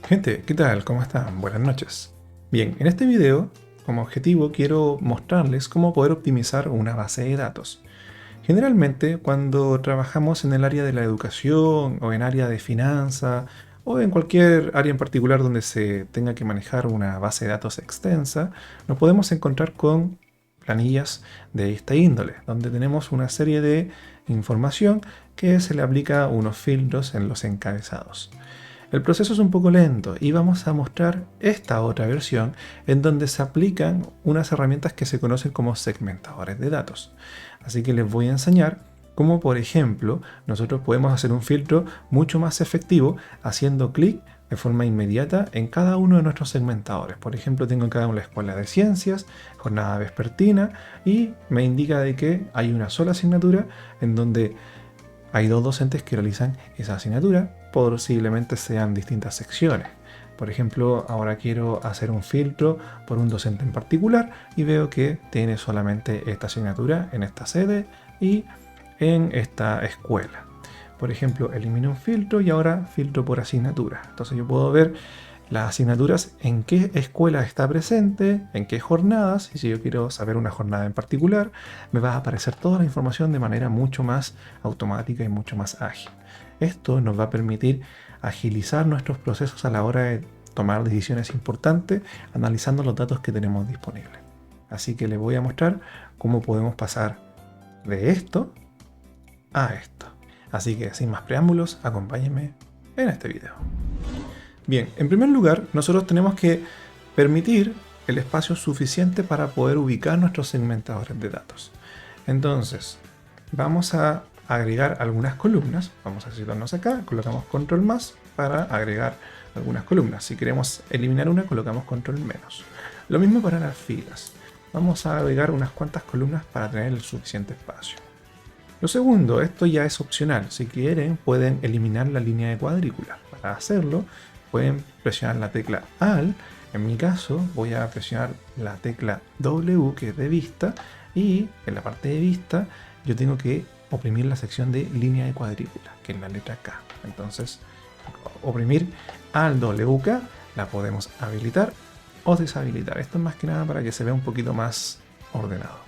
Gente, ¿qué tal? ¿Cómo están? Buenas noches. Bien, en este video, como objetivo, quiero mostrarles cómo poder optimizar una base de datos. Generalmente, cuando trabajamos en el área de la educación o en área de finanzas o en cualquier área en particular donde se tenga que manejar una base de datos extensa, nos podemos encontrar con planillas de esta índole, donde tenemos una serie de información que se le aplica unos filtros en los encabezados. El proceso es un poco lento y vamos a mostrar esta otra versión en donde se aplican unas herramientas que se conocen como segmentadores de datos. Así que les voy a enseñar cómo, por ejemplo, nosotros podemos hacer un filtro mucho más efectivo haciendo clic de forma inmediata en cada uno de nuestros segmentadores. Por ejemplo, tengo en cada una la escuela de ciencias, jornada vespertina y me indica de que hay una sola asignatura en donde hay dos docentes que realizan esa asignatura, posiblemente sean distintas secciones. Por ejemplo, ahora quiero hacer un filtro por un docente en particular y veo que tiene solamente esta asignatura en esta sede y en esta escuela. Por ejemplo, elimino un filtro y ahora filtro por asignatura. Entonces yo puedo ver las asignaturas, en qué escuela está presente, en qué jornadas, y si yo quiero saber una jornada en particular, me va a aparecer toda la información de manera mucho más automática y mucho más ágil. Esto nos va a permitir agilizar nuestros procesos a la hora de tomar decisiones importantes, analizando los datos que tenemos disponibles. Así que les voy a mostrar cómo podemos pasar de esto a esto. Así que sin más preámbulos, acompáñenme en este video. Bien, en primer lugar, nosotros tenemos que permitir el espacio suficiente para poder ubicar nuestros segmentadores de datos. Entonces, vamos a agregar algunas columnas. Vamos a situarnos acá, colocamos control más para agregar algunas columnas. Si queremos eliminar una, colocamos control menos. Lo mismo para las filas. Vamos a agregar unas cuantas columnas para tener el suficiente espacio. Lo segundo, esto ya es opcional. Si quieren, pueden eliminar la línea de cuadrícula. Para hacerlo, pueden presionar la tecla AL. En mi caso, voy a presionar la tecla W, que es de vista, y en la parte de vista yo tengo que oprimir la sección de línea de cuadrícula, que es la letra K. Entonces, oprimir AL WK, la podemos habilitar o deshabilitar. Esto es más que nada para que se vea un poquito más ordenado.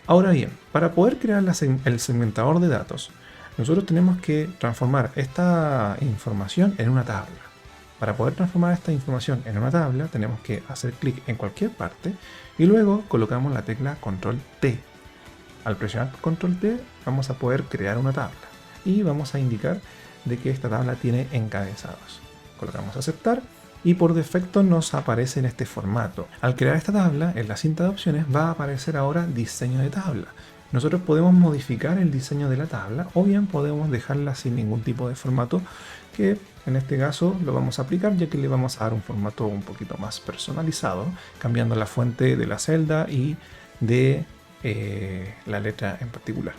Ahora bien, para poder crear el segmentador de datos, nosotros tenemos que transformar esta información en una tabla. Para poder transformar esta información en una tabla, tenemos que hacer clic en cualquier parte y luego colocamos la tecla Control T. Al presionar Control T, vamos a poder crear una tabla y vamos a indicar de que esta tabla tiene encabezados. Colocamos Aceptar y por defecto nos aparece en este formato. Al crear esta tabla, en la cinta de opciones va a aparecer ahora Diseño de tabla. Nosotros podemos modificar el diseño de la tabla o bien podemos dejarla sin ningún tipo de formato, que en este caso lo vamos a aplicar ya que le vamos a dar un formato un poquito más personalizado, cambiando la fuente de la celda y de la letra en particular.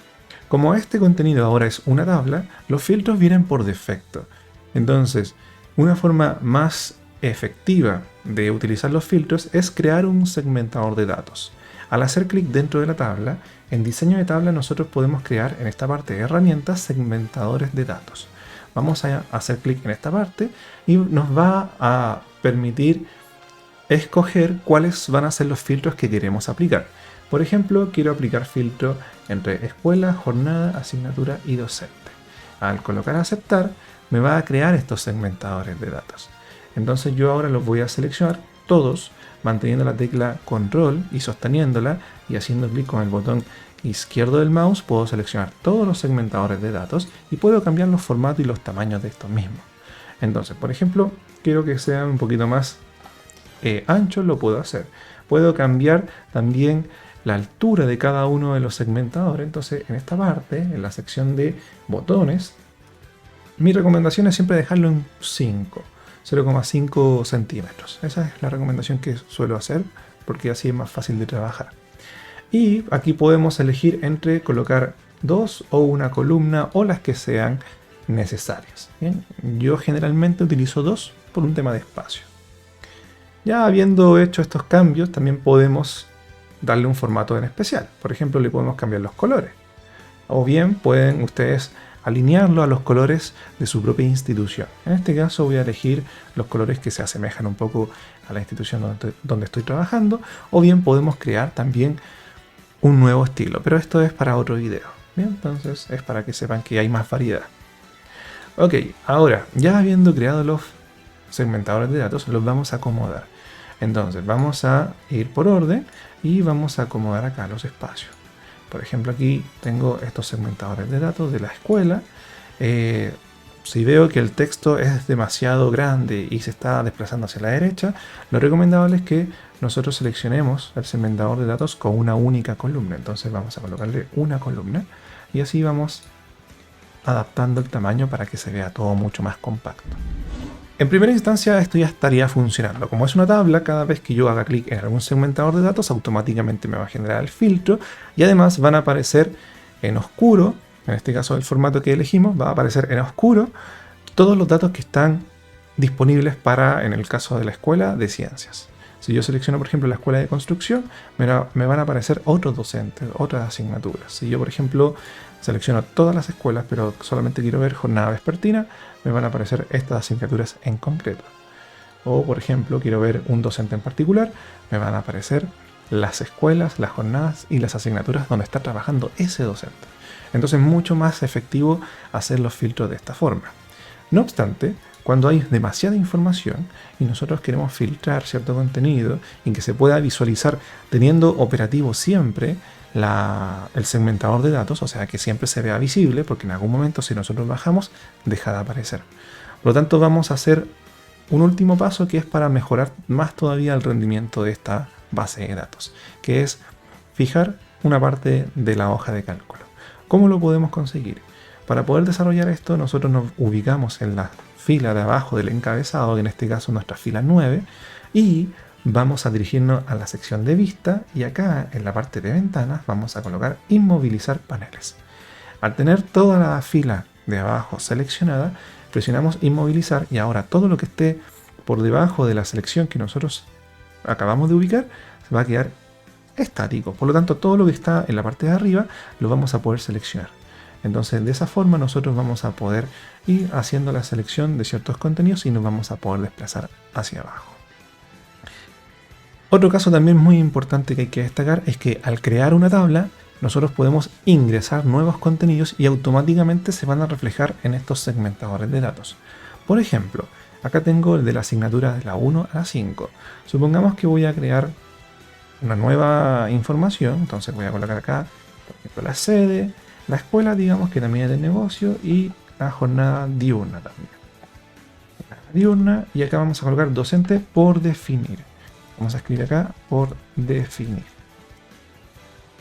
Como este contenido ahora es una tabla, los filtros vienen por defecto. Entonces, una forma más efectiva de utilizar los filtros es crear un segmentador de datos. Al hacer clic dentro de la tabla, en diseño de tabla nosotros podemos crear en esta parte de herramientas segmentadores de datos. Vamos a hacer clic en esta parte y nos va a permitir escoger cuáles van a ser los filtros que queremos aplicar. Por ejemplo, quiero aplicar filtro entre escuela, jornada, asignatura y docente. Al colocar aceptar, me va a crear estos segmentadores de datos. Entonces yo ahora los voy a seleccionar todos, manteniendo la tecla control y sosteniéndola y haciendo clic con el botón izquierdo del mouse puedo seleccionar todos los segmentadores de datos y puedo cambiar los formatos y los tamaños de estos mismos. Entonces, por ejemplo, quiero que sean un poquito más anchos, lo puedo hacer. Puedo cambiar también la altura de cada uno de los segmentadores. Entonces, en esta parte, en la sección de botones, mi recomendación es siempre dejarlo en 0,5 centímetros. Esa es la recomendación que suelo hacer porque así es más fácil de trabajar. Y aquí podemos elegir entre colocar dos o una columna o las que sean necesarias. Bien, yo generalmente utilizo dos por un tema de espacio. Ya habiendo hecho estos cambios, también podemos darle un formato en especial. Por ejemplo, le podemos cambiar los colores. O bien pueden ustedes alinearlo a los colores de su propia institución. En este caso voy a elegir los colores que se asemejan un poco a la institución donde estoy trabajando, o bien podemos crear también un nuevo estilo, pero esto es para otro video. Bien, entonces es para que sepan que hay más variedad. Ok, ahora ya habiendo creado los segmentadores de datos, los vamos a acomodar. Entonces vamos a ir por orden y vamos a acomodar acá los espacios. Por ejemplo, aquí tengo estos segmentadores de datos de la escuela. Si veo que el texto es demasiado grande y se está desplazando hacia la derecha, lo recomendable es que nosotros seleccionemos el segmentador de datos con una única columna. Entonces vamos a colocarle una columna y así vamos adaptando el tamaño para que se vea todo mucho más compacto. En primera instancia esto ya estaría funcionando. Como es una tabla, cada vez que yo haga clic en algún segmentador de datos automáticamente me va a generar el filtro y además van a aparecer en oscuro, en este caso el formato que elegimos, va a aparecer en oscuro todos los datos que están disponibles para, en el caso de la escuela, de ciencias. Si yo selecciono, por ejemplo, la escuela de construcción, me van a aparecer otros docentes, otras asignaturas. Si yo, por ejemplo, selecciono todas las escuelas, pero solamente quiero ver jornada vespertina, me van a aparecer estas asignaturas en concreto. O, por ejemplo, quiero ver un docente en particular, me van a aparecer las escuelas, las jornadas y las asignaturas donde está trabajando ese docente. Entonces es mucho más efectivo hacer los filtros de esta forma. No obstante, cuando hay demasiada información y nosotros queremos filtrar cierto contenido y que se pueda visualizar teniendo operativo siempre el segmentador de datos, o sea que siempre se vea visible, porque en algún momento si nosotros bajamos deja de aparecer. Por lo tanto vamos a hacer un último paso que es para mejorar más todavía el rendimiento de esta base de datos, que es fijar una parte de la hoja de cálculo. ¿Cómo lo podemos conseguir? Para poder desarrollar esto nosotros nos ubicamos en la fila de abajo del encabezado, que en este caso nuestra fila 9, y vamos a dirigirnos a la sección de vista y acá en la parte de ventanas vamos a colocar inmovilizar paneles. Al tener toda la fila de abajo seleccionada, presionamos inmovilizar y ahora todo lo que esté por debajo de la selección que nosotros acabamos de ubicar se va a quedar estático. Por lo tanto, todo lo que está en la parte de arriba lo vamos a poder seleccionar. Entonces, de esa forma nosotros vamos a poder ir haciendo la selección de ciertos contenidos y nos vamos a poder desplazar hacia abajo. Otro caso también muy importante que hay que destacar es que al crear una tabla, nosotros podemos ingresar nuevos contenidos y automáticamente se van a reflejar en estos segmentadores de datos. Por ejemplo, acá tengo el de la asignatura de la 1 a la 5. Supongamos que voy a crear una nueva información, entonces voy a colocar acá, por ejemplo, la sede, la escuela, digamos que también es de negocio, y la jornada diurna también. Diurna, y acá vamos a colocar docente por definir. Vamos a escribir acá por definir.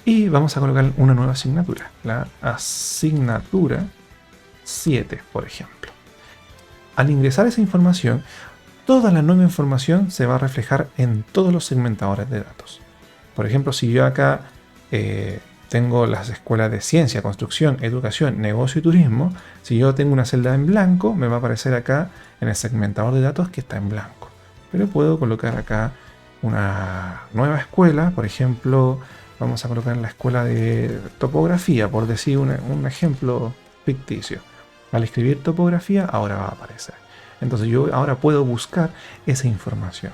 Y vamos a colocar una nueva asignatura, la asignatura 7, por ejemplo. Al ingresar esa información, toda la nueva información se va a reflejar en todos los segmentadores de datos. Por ejemplo, si yo acá tengo las escuelas de ciencia, construcción, educación, negocio y turismo, si yo tengo una celda en blanco, me va a aparecer acá en el segmentador de datos que está en blanco. Pero puedo colocar acá una nueva escuela, por ejemplo, vamos a colocar la escuela de topografía, por decir un ejemplo ficticio. Al escribir topografía, ahora va a aparecer. Entonces yo ahora puedo buscar esa información.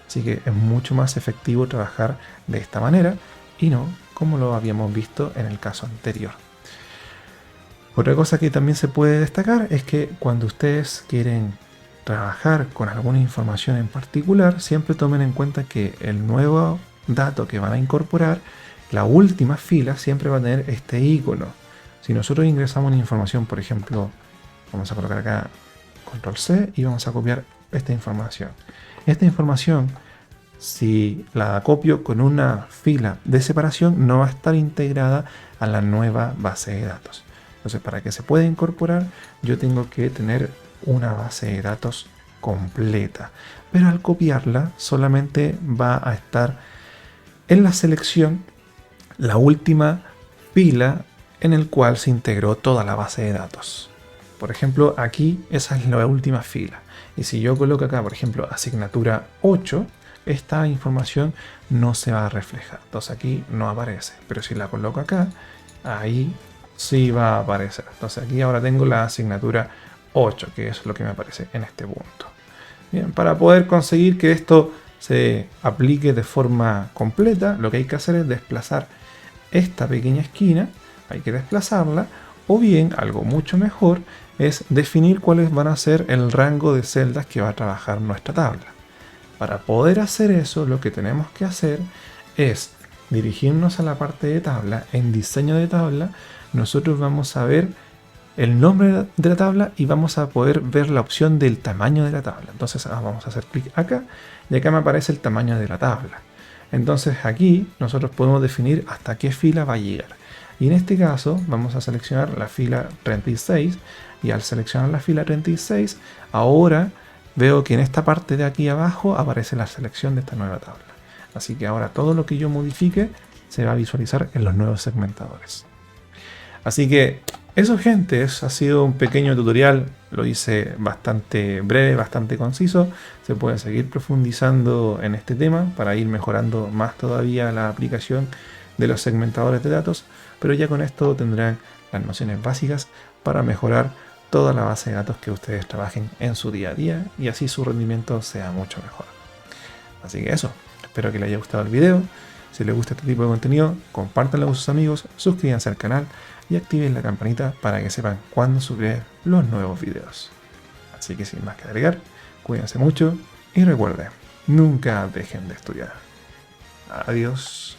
Así que es mucho más efectivo trabajar de esta manera y no como lo habíamos visto en el caso anterior. Otra cosa que también se puede destacar es que cuando ustedes quieren trabajar con alguna información en particular, siempre tomen en cuenta que el nuevo dato que van a incorporar, la última fila siempre va a tener este icono. Si nosotros ingresamos una información, por ejemplo, vamos a colocar acá control C y vamos a copiar esta información. Esta información, si la copio con una fila de separación, no va a estar integrada a la nueva base de datos. Entonces, para que se pueda incorporar, yo tengo que tener una base de datos completa. Pero al copiarla, solamente va a estar en la selección la última fila en el cual se integró toda la base de datos. Por ejemplo, aquí esa es la última fila. Y si yo coloco acá, por ejemplo, asignatura 8, esta información no se va a reflejar. Entonces aquí no aparece. Pero si la coloco acá, ahí sí va a aparecer. Entonces aquí ahora tengo la asignatura 8, que es lo que me aparece en este punto. Bien, para poder conseguir que esto se aplique de forma completa, lo que hay que hacer es desplazar esta pequeña esquina, hay que desplazarla, o bien, algo mucho mejor, es definir cuáles van a ser el rango de celdas que va a trabajar nuestra tabla. Para poder hacer eso, lo que tenemos que hacer es dirigirnos a la parte de tabla. En diseño de tabla, nosotros vamos a ver el nombre de la tabla y vamos a poder ver la opción del tamaño de la tabla. Entonces vamos a hacer clic acá y acá me aparece el tamaño de la tabla. Entonces aquí nosotros podemos definir hasta qué fila va a llegar. Y en este caso vamos a seleccionar la fila 36 y al seleccionar la fila 36 ahora veo que en esta parte de aquí abajo aparece la selección de esta nueva tabla. Así que ahora todo lo que yo modifique se va a visualizar en los nuevos segmentadores. Así que eso, gente, ha sido un pequeño tutorial. Lo hice bastante breve, bastante conciso. Se puede seguir profundizando en este tema para ir mejorando más todavía la aplicación de los segmentadores de datos, pero ya con esto tendrán las nociones básicas para mejorar toda la base de datos que ustedes trabajen en su día a día y así su rendimiento sea mucho mejor. Así que eso, espero que les haya gustado el video. Si les gusta este tipo de contenido, compártanlo con sus amigos, suscríbanse al canal y activen la campanita para que sepan cuándo subiré los nuevos videos. Así que sin más que agregar, cuídense mucho y recuerden, nunca dejen de estudiar. Adiós.